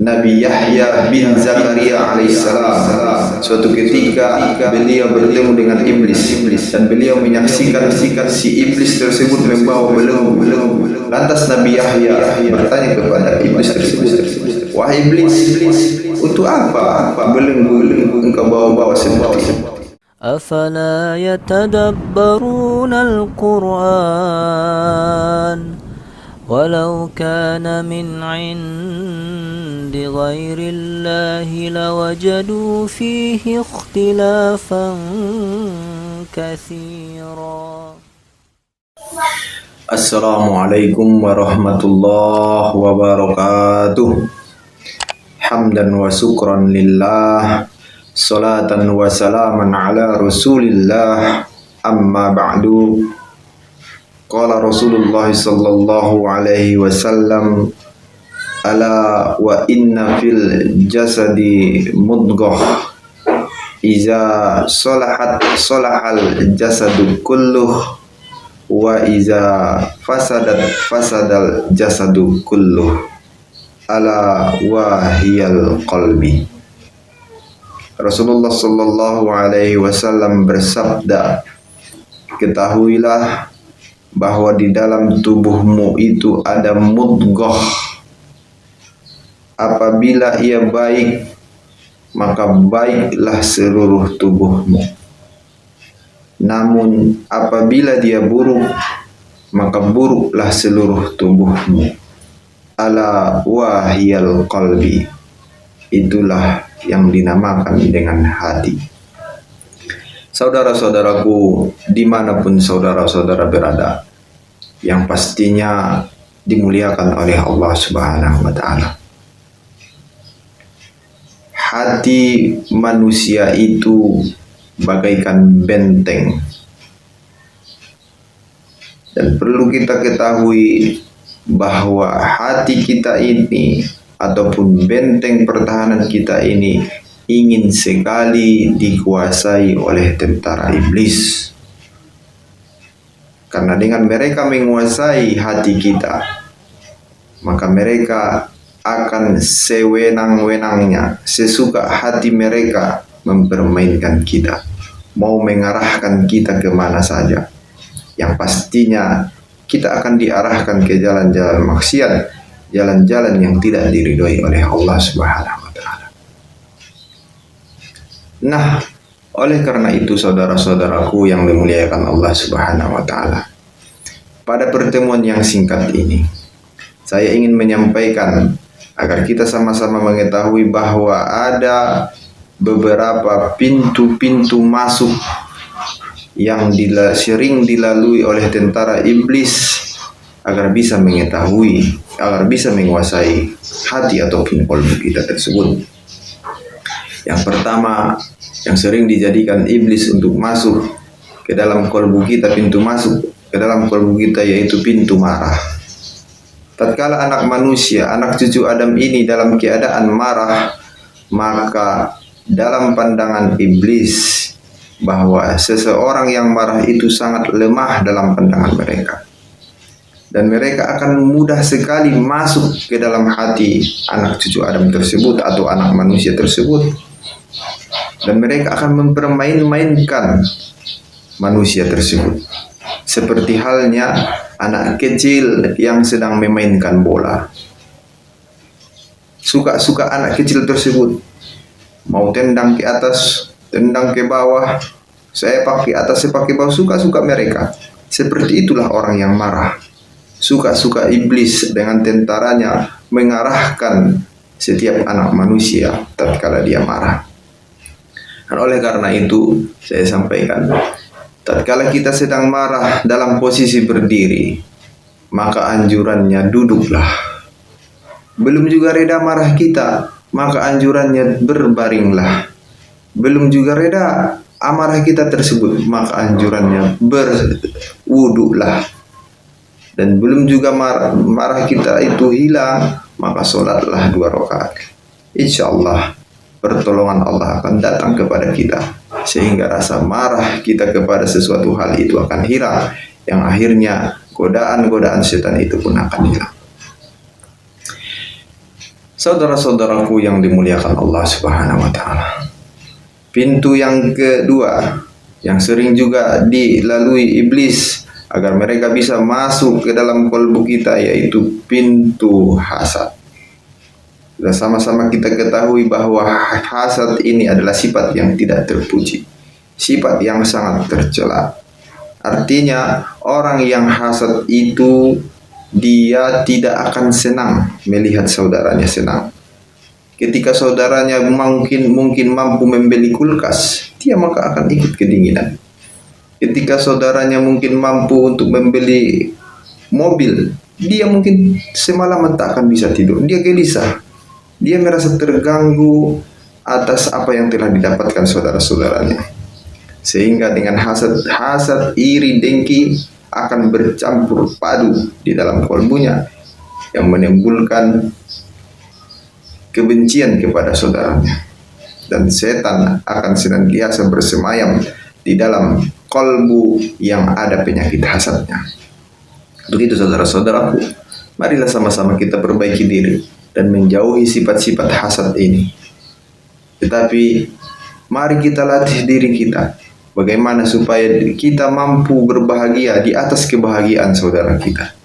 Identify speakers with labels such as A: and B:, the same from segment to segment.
A: Nabi Yahya bin Zakaria alaihissalam. Suatu ketika beliau bertemu dengan iblis dan beliau menyaksikan si iblis tersebut membawa belenggu. Lantas Nabi Yahya bertanya kepada iblis tersebut, "Wahai iblis, untuk apa belenggu engkau bawa-bawa seperti itu?"
B: أفلا يتدبرون القرآن ولو كان من عند غير الله لوجدوا فيه اختلافا كثيرا.
A: Assalamualaikum warahmatullahi wabarakatuh. Hamdan wa syukran lillah, salatan wa salaman ala rasulillah, amma ba'du. Qala Rasulullah sallallahu alaihi wasallam, ala wa inna fil jasadi mudghah, iza salahat salahal jasadu kulluh, wa iza fasadal jasadu kulluh, ala wa hiyal qalbi. Rasulullah sallallahu alaihi wasallam bersabda, ketahuilah bahwa di dalam tubuhmu itu ada mudghah. Apabila ia baik, maka baiklah seluruh tubuhmu. Namun apabila dia buruk, maka buruklah seluruh tubuhmu. Ala wahiyal qalbi. Itulah yang dinamakan dengan hati. Saudara-saudaraku, dimanapun saudara-saudara berada, yang pastinya dimuliakan oleh Allah Subhanahu wa Ta'ala. Hati manusia itu bagaikan benteng, dan perlu kita ketahui bahwa hati kita ini ataupun benteng pertahanan kita ini ingin sekali dikuasai oleh tentara iblis. Karena dengan mereka menguasai hati kita, maka mereka akan sewenang-wenangnya, sesuka hati mereka mempermainkan kita, mau mengarahkan kita kemana saja. Yang pastinya kita akan diarahkan ke jalan-jalan maksiat, jalan-jalan yang tidak diridhoi oleh Allah Subhanahu wa Ta'ala. Nah, oleh karena itu saudara-saudaraku yang dimuliakan Allah Subhanahu wa Ta'ala, pada pertemuan yang singkat ini saya ingin menyampaikan agar kita sama-sama mengetahui bahwa ada beberapa pintu-pintu masuk yang sering dilalui oleh tentara iblis agar bisa mengetahui, agar bisa menguasai hati ataupun kalbu kita tersebut. Yang pertama, yang sering dijadikan iblis untuk masuk ke dalam kalbu kita, pintu masuk ke dalam kalbu kita, yaitu pintu marah. Tatkala anak manusia, anak cucu Adam ini dalam keadaan marah, maka dalam pandangan iblis bahwa seseorang yang marah itu sangat lemah dalam pandangan mereka, dan mereka akan mudah sekali masuk ke dalam hati anak cucu Adam tersebut atau anak manusia tersebut, dan mereka akan mempermain-mainkan manusia tersebut, seperti halnya anak kecil yang sedang memainkan bola. Suka-suka anak kecil tersebut mau tendang ke atas, tendang ke bawah, sepak ke atas, sepak ke bawah, suka-suka mereka. Seperti itulah orang yang marah. Suka-suka iblis dengan tentaranya mengarahkan setiap anak manusia tatkala dia marah. Dan oleh karena itu saya sampaikan, tatkala kita sedang marah dalam posisi berdiri, maka anjurannya duduklah. Belum juga reda marah kita, maka anjurannya berbaringlah. Belum juga reda amarah kita tersebut, maka anjurannya berwuduklah. Dan belum juga marah kita itu hilang, maka sholatlah 2 rakaat. Insyaallah pertolongan Allah akan datang kepada kita, sehingga rasa marah kita kepada sesuatu hal itu akan hilang, yang akhirnya godaan-godaan setan itu pun akan hilang. Saudara-saudaraku yang dimuliakan Allah Subhanahu wa taala. Pintu yang kedua yang sering juga dilalui iblis agar mereka bisa masuk ke dalam kalbu kita yaitu pintu hasad. Dan sama-sama kita ketahui bahwa hasad ini adalah sifat yang tidak terpuji, sifat yang sangat tercela. Artinya orang yang hasad itu dia tidak akan senang melihat saudaranya senang. Ketika saudaranya mungkin mampu membeli kulkas, dia maka akan ikut kedinginan. Ketika saudaranya mungkin mampu untuk membeli mobil, dia mungkin semalaman tak akan bisa tidur. Dia gelisah. Dia merasa terganggu atas apa yang telah didapatkan saudara-saudaranya. Sehingga dengan hasad, iri, dengki akan bercampur padu di dalam kalbunya yang menimbulkan kebencian kepada saudaranya, dan setan akan senantiasa bersemayam di dalam kalbu yang ada penyakit hasadnya. Begitu saudara-saudaraku, marilah sama-sama kita perbaiki diri dan menjauhi sifat-sifat hasad ini. Tetapi mari kita latih diri kita bagaimana supaya kita mampu berbahagia di atas kebahagiaan saudara kita.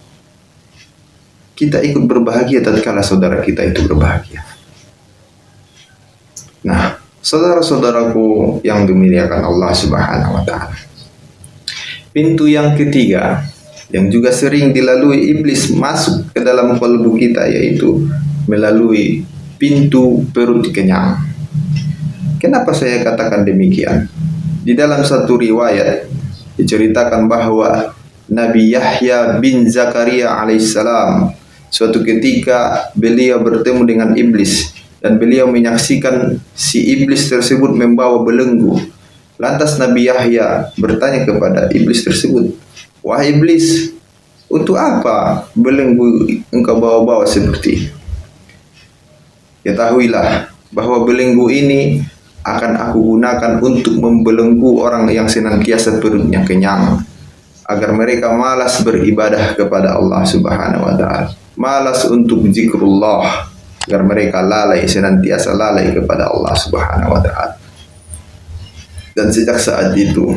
A: Kita ikut berbahagia tatkala saudara kita itu berbahagia. Nah, saudara-saudaraku yang dimuliakan Allah Subhanahu wa taala. Pintu yang ketiga yang juga sering dilalui iblis masuk ke dalam kalbu kita yaitu melalui pintu perut kenyang. Kenapa saya katakan demikian? Di dalam satu riwayat diceritakan bahwa Nabi Yahya bin Zakaria alaihissalam suatu ketika beliau bertemu dengan iblis dan beliau menyaksikan si iblis tersebut membawa belenggu. Lantas Nabi Yahya bertanya kepada iblis tersebut, "Wahai iblis, untuk apa belenggu engkau bawa-bawa seperti ini? Ketahuilah bahwa belenggu ini akan aku gunakan untuk membelenggu orang yang senantiasa perutnya kenyang, agar mereka malas beribadah kepada Allah Subhanahu wa taala, malas untuk zikrullah, agar mereka senantiasa lalai kepada Allah Subhanahu wa taala." Dan sejak saat itu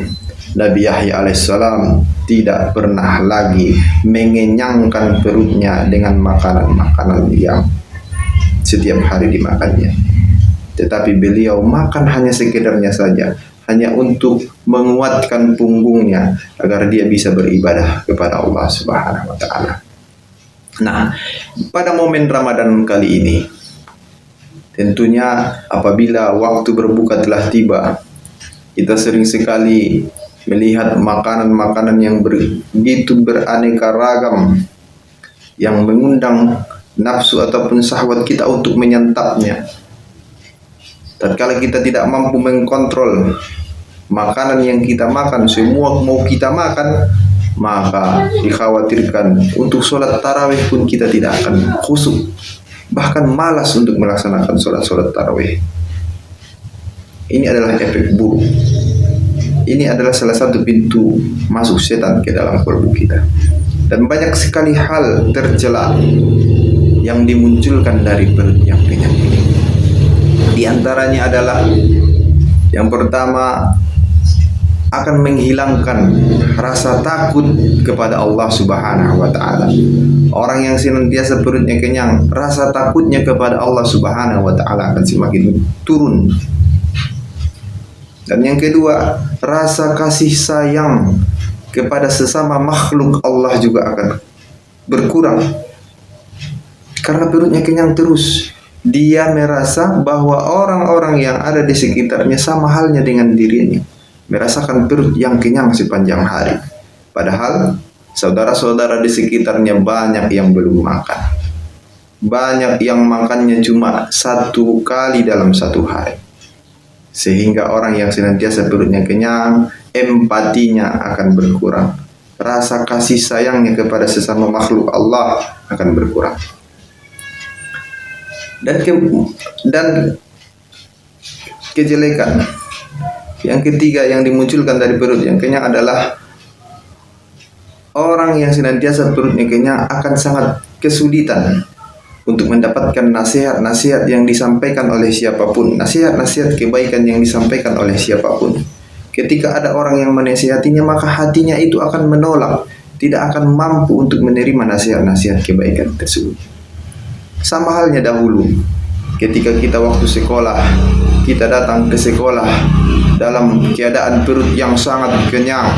A: Nabi Yahya alaihissalam tidak pernah lagi mengenyangkan perutnya dengan makanan-makanan yang setiap hari dimakannya. Tetapi beliau makan hanya sekedarnya saja, hanya untuk menguatkan punggungnya agar dia bisa beribadah kepada Allah Subhanahu wa taala. Nah, pada momen Ramadan kali ini, tentunya apabila waktu berbuka telah tiba, kita sering sekali melihat makanan-makanan yang begitu beraneka ragam yang mengundang nafsu ataupun syahwat kita untuk menyantapnya. Tatkala kita tidak mampu mengkontrol makanan yang kita makan, semua mau kita makan, maka dikhawatirkan untuk sholat tarawih pun kita tidak akan khusyuk, bahkan malas untuk melaksanakan sholat tarawih. Ini adalah efek buruk. Ini adalah salah satu pintu masuk setan ke dalam kalbu kita. Dan banyak sekali hal tercela yang dimunculkan dari perut yang kenyang ini. Di antaranya adalah yang pertama, akan menghilangkan rasa takut kepada Allah Subhanahu wa taala. Orang yang senantiasa perutnya kenyang, rasa takutnya kepada Allah Subhanahu wa taala akan semakin turun. Dan yang kedua, rasa kasih sayang kepada sesama makhluk Allah juga akan berkurang. Karena perutnya kenyang terus, dia merasa bahwa orang-orang yang ada di sekitarnya sama halnya dengan dirinya, merasakan perut yang kenyang sepanjang hari. Padahal saudara-saudara di sekitarnya banyak yang belum makan. Banyak yang makannya cuma 1 kali dalam 1 hari. Sehingga orang yang senantiasa perutnya kenyang, empatinya akan berkurang. Rasa kasih sayangnya kepada sesama makhluk Allah akan berkurang. Dan kejelekan yang ketiga yang dimunculkan dari perut yang kenyang adalah orang yang senantiasa perutnya kenyang akan sangat kesulitan untuk mendapatkan nasihat-nasihat yang disampaikan oleh siapapun, nasihat-nasihat kebaikan yang disampaikan oleh siapapun. Ketika ada orang yang menasihatinya, maka hatinya itu akan menolak, tidak akan mampu untuk menerima nasihat-nasihat kebaikan tersebut. Sama halnya dahulu, ketika kita waktu sekolah, kita datang ke sekolah dalam keadaan perut yang sangat kenyang,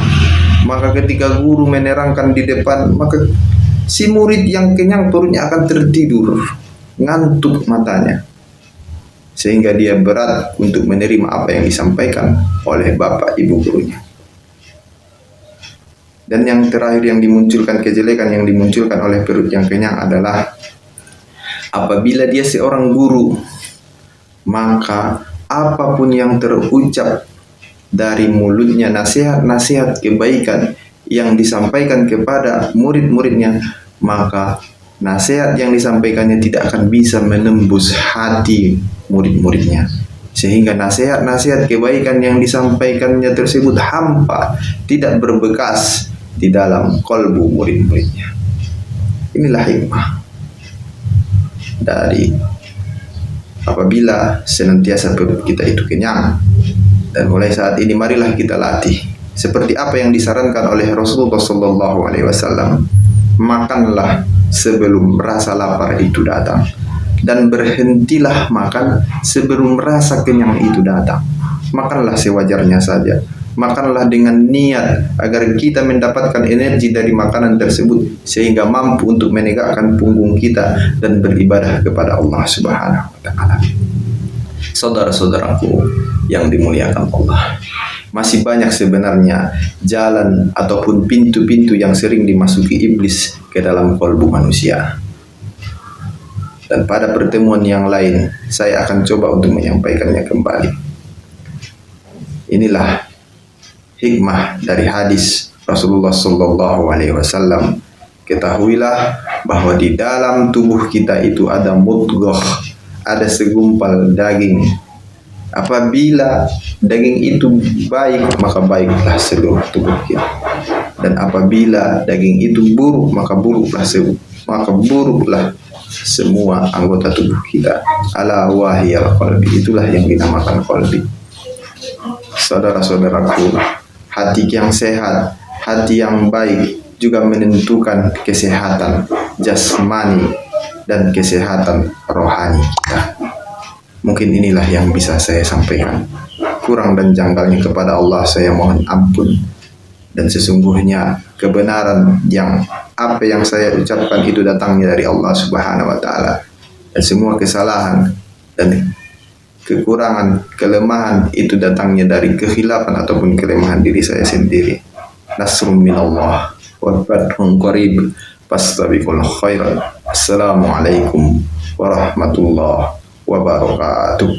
A: maka ketika guru menerangkan di depan, maka si murid yang kenyang perutnya akan tertidur, ngantuk matanya, sehingga dia berat untuk menerima apa yang disampaikan oleh bapak ibu gurunya. Dan yang terakhir yang dimunculkan, kejelekan yang dimunculkan oleh perut yang kenyang adalah apabila dia seorang guru, maka apapun yang terucap dari mulutnya, nasihat-nasihat kebaikan yang disampaikan kepada murid-muridnya, maka nasihat yang disampaikannya tidak akan bisa menembus hati murid-muridnya, sehingga nasihat-nasihat kebaikan yang disampaikannya tersebut hampa, tidak berbekas di dalam kolbu murid-muridnya. Inilah hikmah dari apabila senantiasa perut kita itu kenyang. Dan mulai saat ini marilah kita latih seperti apa yang disarankan oleh Rasulullah SAW. Makanlah sebelum rasa lapar itu datang, dan berhentilah makan sebelum rasa kenyang itu datang. Makanlah sewajarnya saja. Makanlah dengan niat agar kita mendapatkan energi dari makanan tersebut, sehingga mampu untuk menegakkan punggung kita dan beribadah kepada Allah Subhanahu wa Ta'ala. Saudara-saudaraku yang dimuliakan Allah, masih banyak sebenarnya jalan ataupun pintu-pintu yang sering dimasuki iblis ke dalam kalbu manusia. Dan pada pertemuan yang lain saya akan coba untuk menyampaikannya kembali. Inilah hikmah dari hadis Rasulullah SAW. Ketahuilah bahwa di dalam tubuh kita itu ada mudghah, ada segumpal daging. Apabila daging itu baik, maka baiklah seluruh tubuh kita. Dan apabila daging itu buruk, maka buruklah semua anggota tubuh kita. Ala wahiyal qalbi, itulah yang dinamakan qalbi. Saudara-saudaraku, hati yang sehat, hati yang baik juga menentukan kesehatan jasmani dan kesehatan rohani kita. Mungkin inilah yang bisa saya sampaikan. Kurang dan janggalnya kepada Allah saya mohon ampun. Dan sesungguhnya kebenaran yang apa yang saya ucapkan itu datangnya dari Allah Subhanahu wa Ta'ala. Dan semua kesalahan dan kekurangan, kelemahan itu datangnya dari kekhilafan ataupun kelemahan diri saya sendiri. Nasrun minallah wa fathun qarib fastabiqul khairat. Assalamualaikum warahmatullahi wabarakatuh.